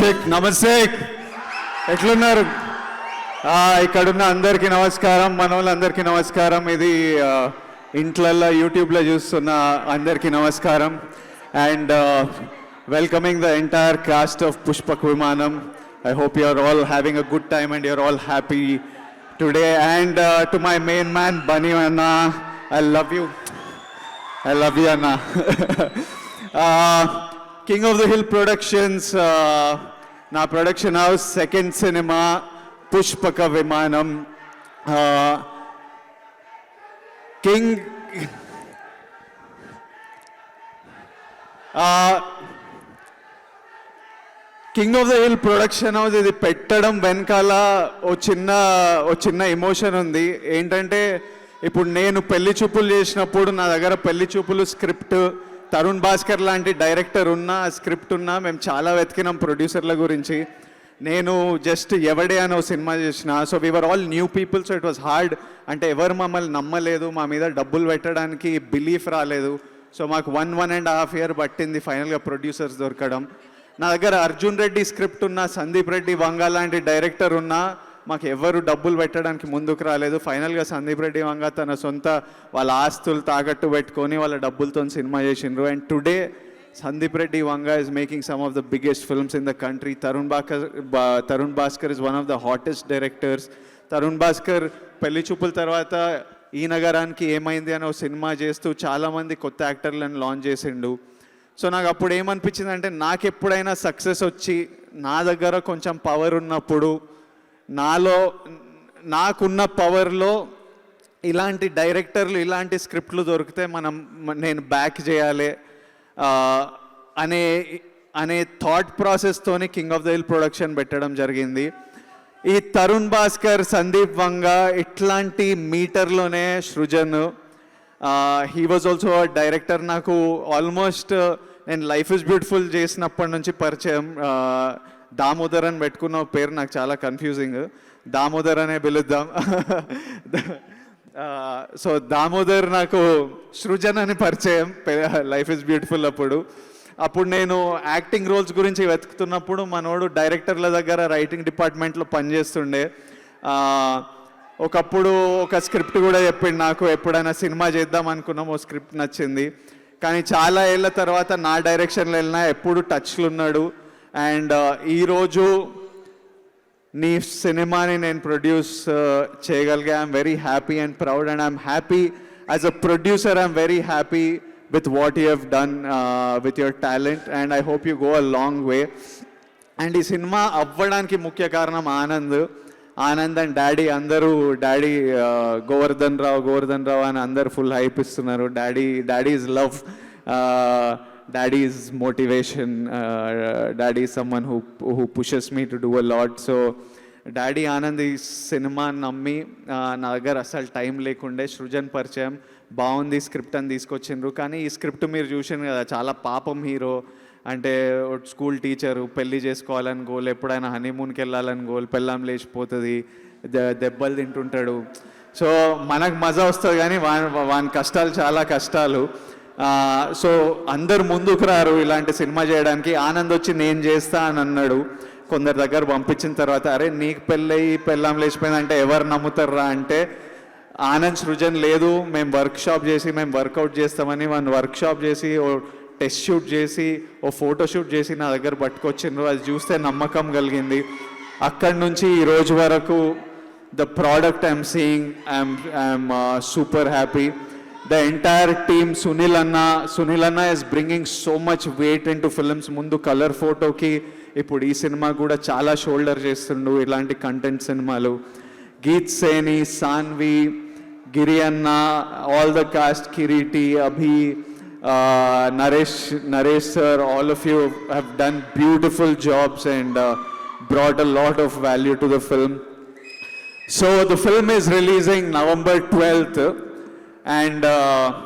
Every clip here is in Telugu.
చెక్ నమస్తే ఎట్లున్నారు ఇక్కడున్న అందరికీ నమస్కారం మన వాళ్ళందరికీ నమస్కారం ఇది ఇంట్లల్లో యూట్యూబ్లో చూస్తున్న అందరికీ నమస్కారం and welcoming the entire cost of Pushpak విమానం I hope you are all having a good time and you are all happy today and to my main man Bunny Anna I love you Anna King of the Hill Productions na production house second cinema Pushpaka Vimanam king of the hill production house ఇది పెట్టడం వెనకాల ఓ చిన్న ఎమోషన్ ఉంది ఏంటంటే ఇప్పుడు నేను పెళ్లి చూపులు చేసినప్పుడు నా దగ్గర పెళ్లి చూపులు స్క్రిప్ట్ తరుణ్ భాస్కర్ లాంటి డైరెక్టర్ ఉన్న స్క్రిప్ట్ ఉన్నా మేము చాలా వెతికినాం ప్రొడ్యూసర్ల గురించి నేను జస్ట్ ఎవడే అని ఓ సినిమా చేసిన so we are all new people so it was hard అంటే ఎవరు మమ్మల్ని నమ్మలేదు మా మీద డబ్బులు పెట్టడానికి బిలీఫ్ రాలేదు సో మాకు 1.5 years పట్టింది ఫైనల్గా ప్రొడ్యూసర్స్ దొరకడం నా దగ్గర అర్జున్ రెడ్డి స్క్రిప్ట్ ఉన్న సందీప్ రెడ్డి వంగ లాంటి డైరెక్టర్ ఉన్నా మాకు ఎవరు డబ్బులు పెట్టడానికి ముందుకు రాలేదు ఫైనల్గా సందీప్ రెడ్డి వంగ తన సొంత వాళ్ళ ఆస్తులు తాకట్టు పెట్టుకొని వాళ్ళ డబ్బులతో సినిమా చేసిండ్రు and today Sandeep Reddy Vanga is making some of the biggest films in the country Tarun Bhaskar is one of the hottest directors Tarun Bhaskar పెళ్లి చూపుల తర్వాత ఈ నగరానికి ఏమైంది అని ఒక సినిమా చేస్తూ చాలామంది కొత్త యాక్టర్లను లాంచ్ చేసిండు సో నాకు అప్పుడు ఏమనిపించింది అంటే నాకు ఎప్పుడైనా సక్సెస్ వచ్చి నా దగ్గర కొంచెం పవర్ ఉన్నప్పుడు నాకున్న పవర్లో ఇలాంటి డైరెక్టర్లు ఇలాంటి స్క్రిప్ట్లు దొరికితే నేను బ్యాక్ చేయాలి అనే థాట్ ప్రాసెస్తోనే king of the hill production పెట్టడం జరిగింది ఈ తరుణ్ భాస్కర్ సందీప్ వంగ ఇట్లాంటి మీటర్లోనే Srujan he was also director నాకు ఆల్మోస్ట్ నేను లైఫ్ ఇస్ బ్యూటిఫుల్ చేసినప్పటి నుంచి పరిచయం దామోదర్ అని పెట్టుకున్న పేరు నాకు చాలా కన్ఫ్యూజింగ్ దామోదర్ అనే పిలుద్దాం సో దామోదర్ నాకు సృజన్ అని పరిచయం లైఫ్ ఇస్ బ్యూటిఫుల్ అప్పుడు నేను యాక్టింగ్ రోల్స్ గురించి వెతుకుతున్నప్పుడు మనోడు డైరెక్టర్ల దగ్గర రైటింగ్ డిపార్ట్మెంట్లో పనిచేస్తుండే ఒకప్పుడు ఒక స్క్రిప్ట్ కూడా చెప్పిండు నాకు ఎప్పుడైనా సినిమా చేద్దాం అనుకున్నాం ఓ స్క్రిప్ట్ నచ్చింది కానీ చాలా ఏళ్ళ తర్వాత నా డైరెక్షన్లో వెళ్ళినా ఎప్పుడు టచ్లో ఉన్నాడు అండ్ ఈరోజు నీ సినిమాని నేను ప్రొడ్యూస్ చేయగలిగా I'm very happy and proud and I'm happy as a producer I'm very happy with what you have done with your talent and I hope you go a long way and ఈ సినిమా అవ్వడానికి ముఖ్య కారణం ఆనంద్ అండ్ డాడీ గోవర్ధన్ రావు అని అందరు ఫుల్ హైప్ ఇస్తున్నారు daddy is love daddy is motivation daddy is someone who pushes me to do a lot so daddy Anand ఈ సినిమా నమ్మి నా దగ్గర అసలు టైం లేకుండే సృజన్ పరిచయం బాగుంది స్క్రిప్ట్ అని తీసుకొచ్చిండ్రు కానీ ఈ స్క్రిప్ట్ మీరు చూసారు కదా చాలా పాపం హీరో అంటే స్కూల్ టీచరు పెళ్ళి చేసుకోవాలని గోల్ ఎప్పుడైనా హనీమూన్కి వెళ్ళాలని గోల్ పెళ్ళాం లేచిపోతుంది దెబ్బలు తింటుంటాడు సో మనకు మజా వస్తుంది కానీ వాని కష్టాలు చాలా కష్టాలు సో అందరు ముందుకు రారు ఇలాంటి సినిమా చేయడానికి ఆనంద్ వచ్చి నేను చేస్తా అని అన్నాడు కొందరి దగ్గర పంపించిన తర్వాత అరే నీకు పెళ్ళయి పెళ్ళాం లేచిపోయిందంటే ఎవరు నమ్ముతారా అంటే ఆనంద్ సృజన్ లేదు మేము వర్కౌట్ చేస్తామని వాళ్ళు వర్క్షాప్ చేసి టెస్ట్ షూట్ చేసి ఓ ఫోటో షూట్ చేసి నా దగ్గర పట్టుకొచ్చిండ్రు అది చూస్తే నమ్మకం కలిగింది అక్కడి నుంచి ఈ రోజు వరకు the product I'm seeing I'm super happy the entire team Sunil అన్న is bringing so much weight in to films ముందు కలర్ ఫోటోకి ఇప్పుడు ఈ సినిమా కూడా చాలా షోల్డర్ చేస్తుండు ఇలాంటి కంటెంట్ సినిమాలు గీత్ సేని సాన్వి గిరి అన్న all the cast Kireeti Abhi Naresh sir, all of you have done beautiful jobs and brought a lot of value to the film. So the film is releasing November 12th and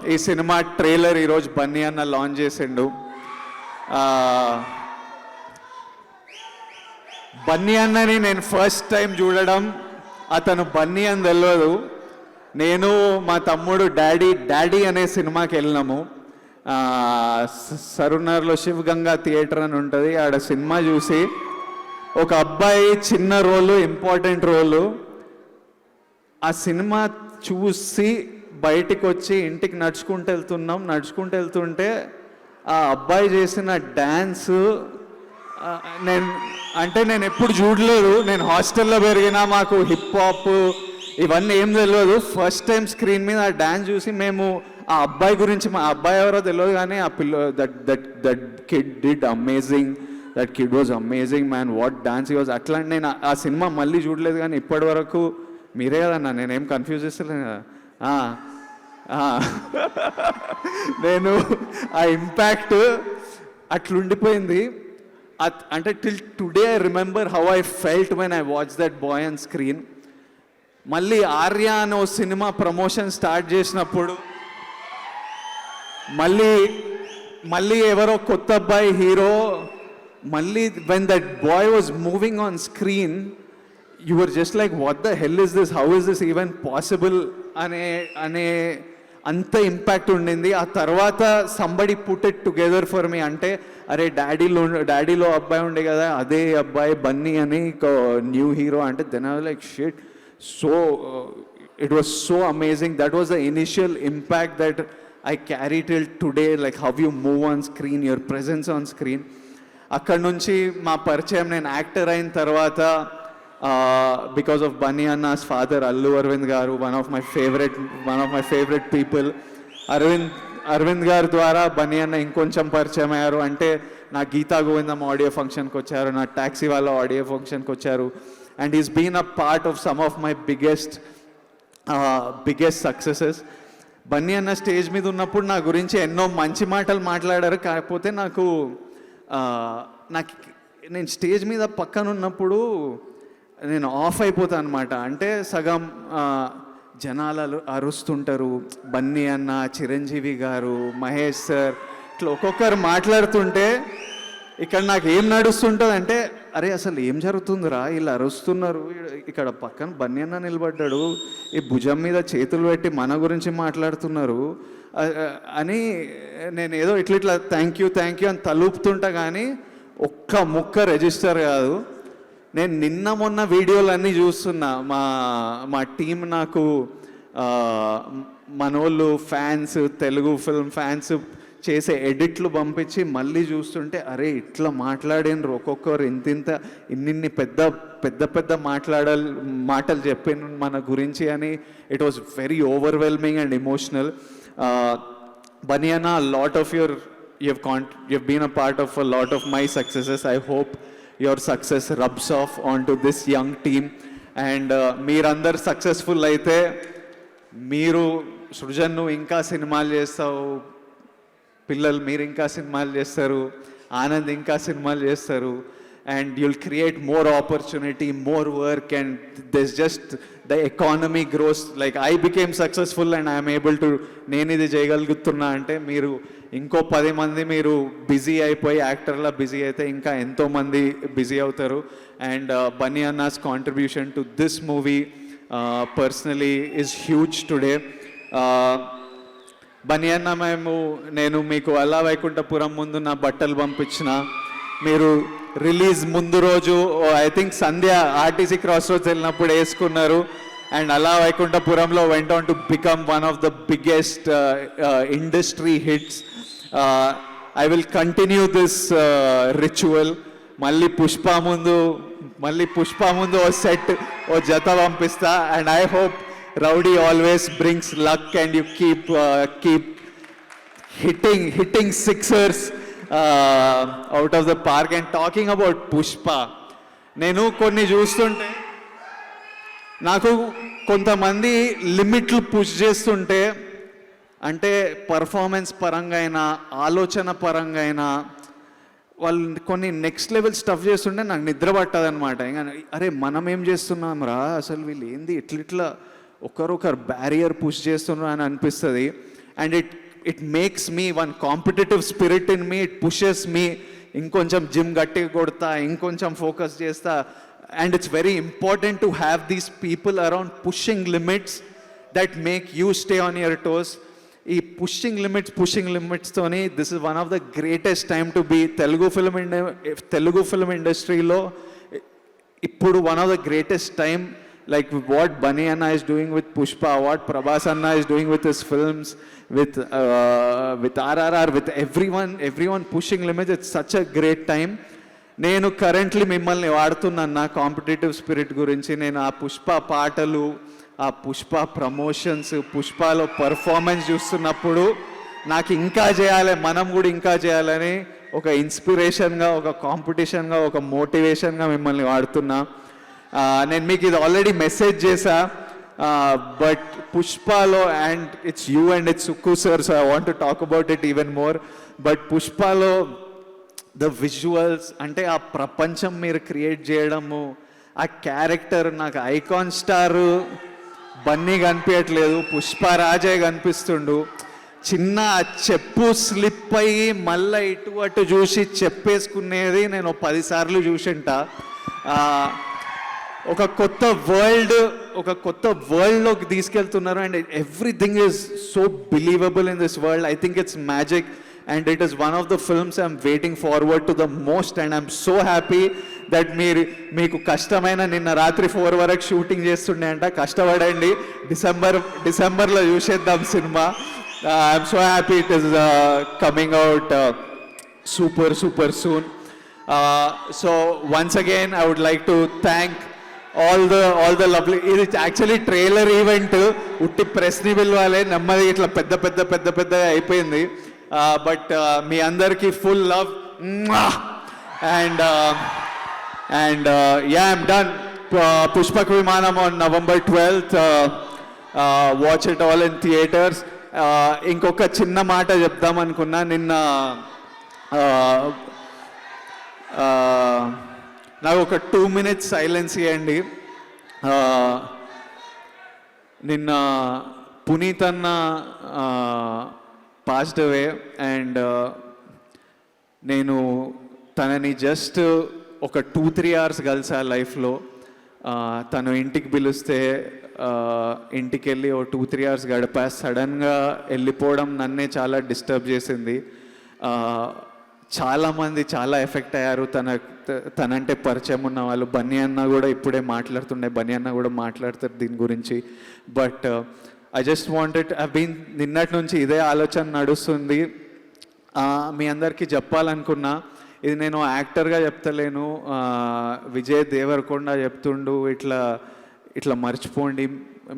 ee cinema trailer ee roju Bunny Anna launch chesindu. Bunny Anna ni nenu first time చూడడం అతను బన్నీ అని తెలియదు నేను మా తమ్ముడు డాడీ అనే సినిమాకి వెళ్ళినాము సరునర్లో శివగంగా థియేటర్ అని ఉంటుంది. ఆడ సినిమా చూసి ఒక అబ్బాయి చిన్న రోలు, ఇంపార్టెంట్ రోలు. ఆ సినిమా చూసి బయటికి వచ్చి ఇంటికి నడుచుకుంటూ వెళ్తుంటే ఆ అబ్బాయి చేసిన డ్యాన్స్ నేను ఎప్పుడు చూడలేదు. నేను హాస్టల్లో పెరిగినా, మాకు హిప్ హాప్ ఇవన్నీ ఏం తెలియదు. ఫస్ట్ టైం స్క్రీన్ మీద ఆ డ్యాన్స్ చూసి మేము ఆ అబ్బాయి గురించి, మా అబ్బాయి ఎవరో తెలియదు కానీ ఆ that kid did amazing. That kid was amazing man, what dance was. అట్లా నేను ఆ సినిమా మళ్ళీ చూడలేదు కానీ ఇప్పటి వరకు మీరే కదన్నా, నేనేం కన్ఫ్యూజ్ చేస్తలేను కదా. నేను ఆ ఇంపాక్ట్ అట్లుండిపోయింది. అంటే till today I remember how I felt when I watch that boy on screen. మళ్ళీ ఆర్య అనే సినిమా ప్రమోషన్ స్టార్ట్ చేసినప్పుడు మళ్ళీ ఎవరో కొత్త అబ్బాయి హీరో, మళ్ళీ when that boy was moving on screen, you were just like what the hell is this, how is this even possible అనే అంత ఇంపాక్ట్ ఉండింది. ఆ తర్వాత somebody put it together for me. అంటే అరే డాడీలో అబ్బాయి ఉండే కదా, అదే అబ్బాయి బన్నీ అని న్యూ హీరో. అంటే then I was like shit. So it was so amazing. That was the initial impact that I carry till today, like how you move on screen, your presence on screen. అక్కడ నుంచి మా పరిచయం, నేను యాక్టర్ అయిన తర్వాత బికాస్ ఆఫ్ బన్నీ అన్నాస్ ఫాదర్ అల్లు అరవింద్ గారు, one of my favourite people. Aravind గారి ద్వారా బన్నీ అన్న ఇంకొంచెం పరిచయం అయ్యారు. అంటే నా గీతా గోవిందం ఆడియో ఫంక్షన్కి వచ్చారు, నా ట్యాక్సీ వాళ్ళ ఆడియో ఫంక్షన్కి వచ్చారు. And is been a part of some of my biggest successes. Bunny అన్న స్టేజ్ మీద ఉన్నప్పుడు నా గురించి ఎన్నో మంచి మాటలు మాట్లాడారు. కాకపోతే నేను స్టేజ్ మీద పక్కన ఉన్నప్పుడు నేను ఆఫ్ అయిపోతాను అనమాట. అంటే సగం జనాలు అరుస్తుంటారు, బన్నీ అన్న, చిరంజీవి గారు, మహేష్ సార్, ఇట్లా ఒక్కొక్కరు మాట్లాడుతుంటే ఇక్కడ నాకు ఏం నడుస్తుంటుంది అంటే, అరే అసలు ఏం జరుగుతుందిరా, వీళ్ళు అరుస్తున్నారు, ఇక్కడ పక్కన బన్నీ అన్న నిలబడ్డాడు, ఈ భుజం మీద చేతులు పెట్టి మన గురించి మాట్లాడుతున్నారు అని నేను ఏదో ఇట్లా థ్యాంక్ యూ అని తలుపుతుంటా కానీ ఒక్క ముక్క రిజిస్టర్ కాదు. నేను నిన్న మొన్న వీడియోలన్నీ చూస్తున్నా. మా టీం నాకు మనోళ్ళు ఫ్యాన్స్, తెలుగు ఫిల్మ్ ఫ్యాన్స్ చేసే ఎడిట్లు పంపించి మళ్ళీ చూస్తుంటే అరే ఇట్లా మాట్లాడినరు ఒక్కొక్కరు ఇన్ని పెద్ద మాటలు చెప్పాను మన గురించి అని. It was very overwhelming and emotional. Bunny అన్న, lot of you've been a part of a lot of my successes. I hope your success rubs off onto this young team. And మీరందరు సక్సెస్ఫుల్ అయితే, మీరు సృజన్ నువ్వు ఇంకా సినిమాలు చేస్తావు, పిల్లలు మీరు ఇంకా సినిమాలు చేస్తారు, ఆనంద్ ఇంకా సినిమాలు చేస్తారు, and you'll create more opportunity, more work, and there's just the economy grows. Like I became successful and I am able to, నేను ఇది చేయగలుగుతున్నా అంటే మీరు ఇంకో 10 మంది మీరు బిజీ అయిపోయి యాక్టర్లా బిజీ అయితే ఇంకా ఎంతోమంది బిజీ అవుతారు. అండ్ బన్నీ అన్నాస్ contribution to this movie personally is huge today. Bunny అన్న, నేను మీకు అల్లా వైకుంఠపురం ముందు నా బట్టలు పంపించిన, మీరు రిలీజ్ ముందు రోజు I think Sandhya RTC cross roads వెళ్ళినప్పుడు వేసుకున్నారు. And Allah Vaikunthapurramuloo went on to become one of the biggest industry hits. I will continue this ritual. మళ్ళీ పుష్ప ముందు ఓ సెట్, ఓ జత పంపిస్తా. And I hope Rowdy always brings luck and you keep hitting sixers out of the park. And talking about Pushpa, నేను కొన్ని చూస్తుంటే నాకు కొంతమంది లిమిట్లు పుష్ చేస్తుంటే, అంటే పర్ఫార్మెన్స్ పరంగా అయినా ఆలోచన పరంగా అయినా వాళ్ళు కొన్ని నెక్స్ట్ లెవెల్ స్టఫ్ చేస్తుంటే నాకు నిద్ర పట్టదనమాట. ఇంకా అరే మనం ఏం చేస్తున్నాం రా, అసలు వీళ్ళు ఏంది ఇట్లా ఒకరొకరు బ్యారియర్ పుష్ చేస్తున్నారు అని అనిపిస్తుంది. And it makes me one competitive spirit in me. It pushes me ఇంకొంచెం జిమ్ గట్టిగా కొడతా, ఇంకొంచెం ఫోకస్ చేస్తా. And it's very important to have these people around pushing limits that make you stay on your toes. ఈ పుషింగ్ లిమిట్స్తోని this is one of the greatest time to be. Telugu film ఇండస్ట్రీలో ఇప్పుడు one of the greatest time, like what Bunny Anna is doing with Pushpa, what Prabhas Anna is doing with his films, with RRR, with everyone pushing limits. It's such a great time. నేను కరెంట్లీ మిమ్మల్ని వాడుతున్నాను నా కాంపిటేటివ్ స్పిరిట్ గురించి. నేను ఆ పుష్ప పాటలు, ఆ పుష్ప ప్రమోషన్స్, పుష్పలో పర్ఫార్మెన్స్ చూస్తున్నప్పుడు నాకు ఇంకా చేయాలి, మనం కూడా ఇంకా చేయాలని ఒక ఇన్స్పిరేషన్గా, ఒక కాంపిటీషన్గా, ఒక మోటివేషన్గా మిమ్మల్ని వాడుతున్నా. నేను మీకు ఇది ఆల్రెడీ మెసేజ్ చేశా, బట్ పుష్పలో, and it's you and it's Sukku sir, so I want to talk about it even more. But పుష్పలో ద విజువల్స్, అంటే ఆ ప్రపంచం మీరు క్రియేట్ చేయడము, ఆ క్యారెక్టర్, నాకు ఐకాన్ స్టార్ బన్నీ కనిపించట్లేదు, పుష్పరాజే కనిపిస్తుండు. చిన్న చెప్పు స్లిప్ అయ్యి మళ్ళీ ఇటు అటు చూసి చెప్పేసుకునేది నేను 10 సార్లు చూసింట. ఒక కొత్త వరల్డ్లోకి తీసుకెళ్తున్నారు, and everything is so believable in this world. I think it's magic, and it is one of the films I'm waiting forward to the most, and I'm so happy that మీకు కష్టమైన నిన్న రాత్రి 4 వరకు షూటింగ్ చేస్తుండే అంట. కష్టపడండి, డిసెంబర్లో చూసేద్దాం cinema. I'm so happy it is coming out super soon. So once again I would like to thank all the lovely, ఇది యాక్చువల్లీ ట్రైలర్ ఈవెంట్, ఉట్టి ప్రెస్ని పిలవాలి, నెమ్మది ఇట్లా పెద్ద అయిపోయింది. బట్ మీ అందరికీ full love, and yeah, I'm done. Pushpaka Vimanam on November 12th. Watch it all in theatres. ఇంకొక చిన్న మాట చెప్దాం అనుకున్నా. నిన్న నాకు ఒక 2 minutes సైలెన్స్ ఇవ్వండి. నిన్న పునీత్ అన్న పాస్డ్ అవే, అండ్ నేను తనని జస్ట్ ఒక 2-3 hours కలిసా లైఫ్లో. తను ఇంటికి పిలిస్తే ఇంటికి వెళ్ళి ఓ 2-3 hours గడిపా. సడన్గా వెళ్ళిపోవడం నన్నే చాలా డిస్టర్బ్ చేసింది. చాలామంది చాలా ఎఫెక్ట్ అయ్యారు. తనంటే పరిచయం ఉన్న వాళ్ళు. బన్నీ అన్న కూడా ఇప్పుడే మాట్లాడుతుండే, బన్నీ అన్న కూడా మాట్లాడతారు దీని గురించి. బట్ ఐ జస్ట్ వాంటెడ్, నిన్నటి నుంచి ఇదే ఆలోచన నడుస్తుంది. మీ అందరికీ చెప్పాలనుకున్నా, ఇది నేను యాక్టర్గా చెప్తలేను, విజయ్ దేవరకొండ చెప్తుండు, ఇట్లా మర్చిపోండి,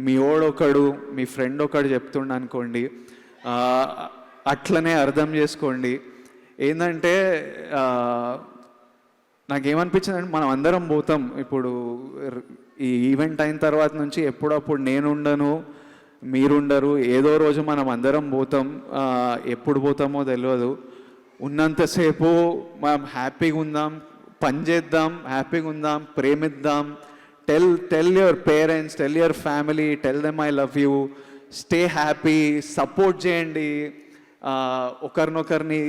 మీ ఒకడు, మీ ఫ్రెండ్ ఒకడు చెప్తుండు అనుకోండి, అట్లనే అర్థం చేసుకోండి. ఏంటంటే నాకేమనిపించిందంటే, మనం అందరం పోతాం. ఇప్పుడు ఈ ఈవెంట్ అయిన తర్వాత నుంచి ఎప్పుడప్పుడు నేనుండను, మీరుండరు, ఏదో రోజు మనం అందరం పోతాం. ఎప్పుడు పోతామో తెలియదు. ఉన్నంతసేపు మనం హ్యాపీగా ఉందాం, పని చేద్దాం, హ్యాపీగా ఉందాం, ప్రేమిద్దాం. Tell your parents, tell your family, tell them I love you, stay happy, support చేయండి. ఒకరినొకరిని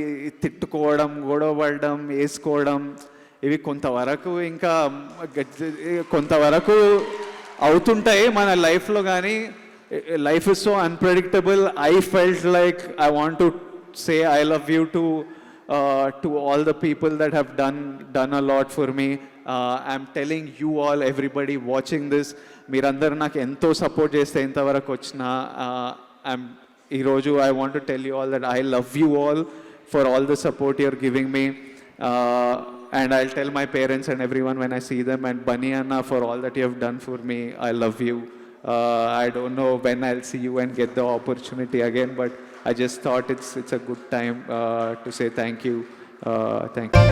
తిట్టుకోవడం, గొడవపడడం, వేసుకోవడం, ఇవి కొంతవరకు అవుతుంటాయి మన లైఫ్లో. కానీ life is so unpredictable. I felt like I want to say I love you to all the people that have done a lot for me. I'm telling you all, everybody watching this, మీరందరూ నాకు ఎంతో సపోర్ట్ చేస్తే ఇంతవరకు వచ్చిన, ఈరోజు I want to tell you all that I love you all for all the support you're giving me. And I'll tell my parents and everyone when I see them, and Bunny Anna, for all that you have done for me, I love you. I don't know when I'll see you and get the opportunity again, but I just thought it's a good time to say thank you. Thank you.